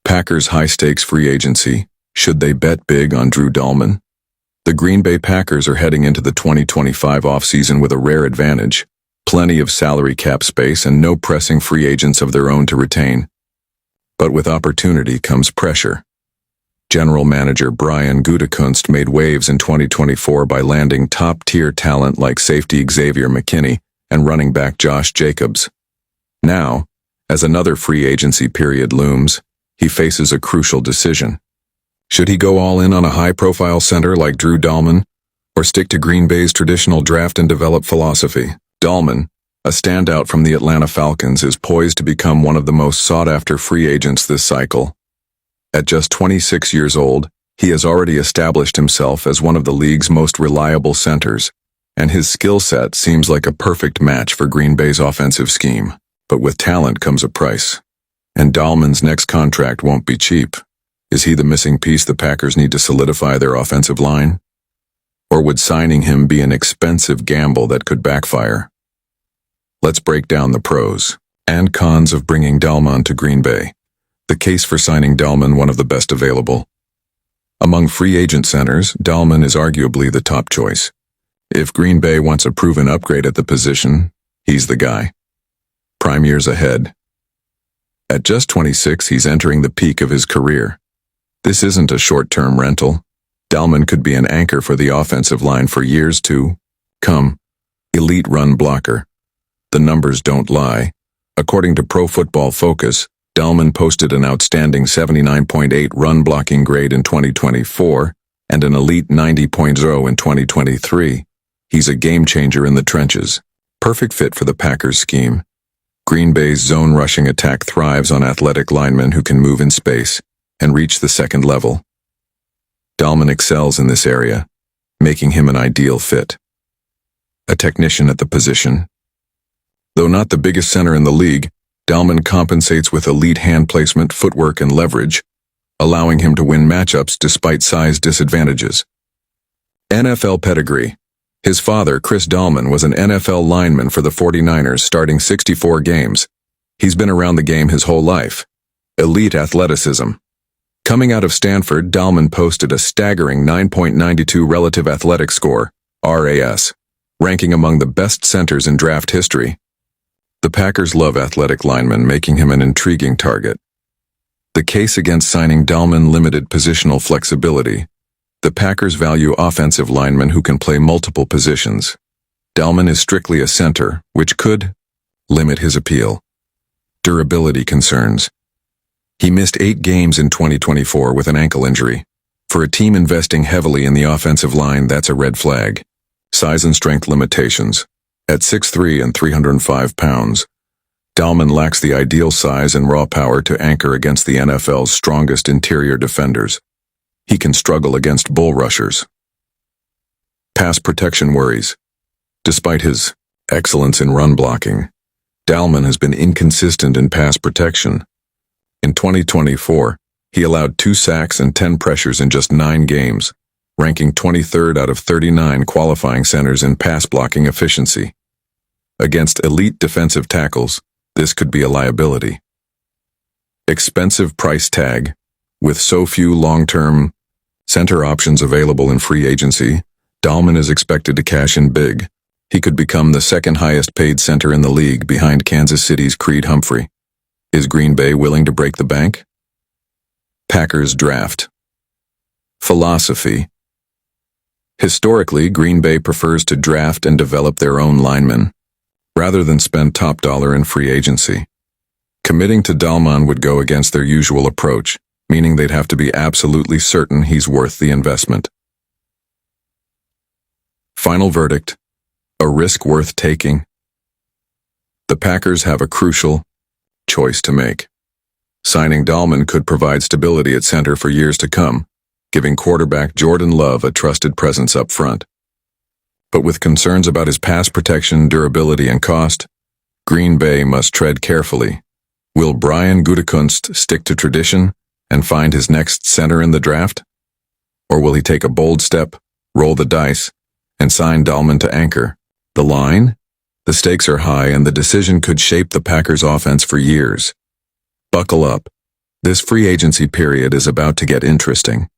Packers' high-stakes free agency. Should they bet big on Drew Dalman? The Green Bay Packers are heading into the 2025 offseason with a rare advantage: plenty of salary cap space and no pressing free agents of their own to retain. But with opportunity comes pressure. General Manager Brian Gutekunst made waves in 2024 by landing top-tier talent like safety Xavier McKinney and running back Josh Jacobs. Now, as another free agency period looms, he faces a crucial decision. Should he go all in on a high-profile center like Drew Dalman, or stick to Green Bay's traditional draft and develop philosophy? Dalman, a standout from the Atlanta Falcons, is poised to become one of the most sought-after free agents this cycle. At just 26 years old, he has already established himself as one of the league's most reliable centers, and his skill set seems like a perfect match for Green Bay's offensive scheme. But with talent comes a price, and Dalman's next contract won't be cheap. Is he the missing piece the Packers need to solidify their offensive line? Or would signing him be an expensive gamble that could backfire? Let's break down the pros and cons of bringing Dalman to Green Bay. The case for signing Dalman: one of the best available. Among free agent centers, Dalman is arguably the top choice. If Green Bay wants a proven upgrade at the position, he's the guy. Prime years ahead. At just 26, he's entering the peak of his career. This isn't a short-term rental. Dalman could be an anchor for the offensive line for years to come. Elite run blocker. The numbers don't lie. According to Pro Football Focus, Dalman posted an outstanding 79.8 run blocking grade in 2024 and an elite 90.0 in 2023. He's a game-changer in the trenches. Perfect fit for the Packers' scheme. Green Bay's zone rushing attack thrives on athletic linemen who can move in space and reach the second level. Dalman excels in this area, making him an ideal fit. A technician at the position. Though not the biggest center in the league, Dalman compensates with elite hand placement, footwork, and leverage, allowing him to win matchups despite size disadvantages. NFL pedigree. His father, Chris Dalman, was an NFL lineman for the 49ers, starting 64 games. He's been around the game his whole life. Elite athleticism. Coming out of Stanford, Dalman posted a staggering 9.92 relative athletic score, RAS, ranking among the best centers in draft history. The Packers love athletic linemen, making him an intriguing target. The case against signing Dalman: limited positional flexibility. The Packers value offensive linemen who can play multiple positions. Dalman is strictly a center, which could limit his appeal. Durability concerns. He missed 8 games in 2024 with an ankle injury. For a team investing heavily in the offensive line, that's a red flag. Size and strength limitations. At 6'3" and 305 pounds, Dalman lacks the ideal size and raw power to anchor against the NFL's strongest interior defenders. He can struggle against bull rushers. Pass protection worries. Despite his excellence in run blocking, Dalman has been inconsistent in pass protection. In 2024, he allowed 2 sacks and 10 pressures in just 9 games, ranking 23rd out of 39 qualifying centers in pass blocking efficiency. Against elite defensive tackles, this could be a liability. Expensive price tag. With so few long-term center options available in free agency, Dalman is expected to cash in big. He could become the second highest paid center in the league behind Kansas City's Creed Humphrey. Is Green Bay willing to break the bank? Packers draft philosophy. Historically, Green Bay prefers to draft and develop their own linemen, rather than spend top dollar in free agency. Committing to Dalman would go against their usual approach, meaning they'd have to be absolutely certain he's worth the investment. Final verdict: a risk worth taking. The Packers have a crucial choice to make. Signing Dalman could provide stability at center for years to come, giving quarterback Jordan Love a trusted presence up front. But with concerns about his pass protection, durability, and cost, Green Bay must tread carefully. Will Brian Gutekunst stick to tradition and find his next center in the draft? Or will he take a bold step, roll the dice, and sign Dalman to anchor the line? The stakes are high, and the decision could shape the Packers' offense for years. Buckle up. This free agency period is about to get interesting.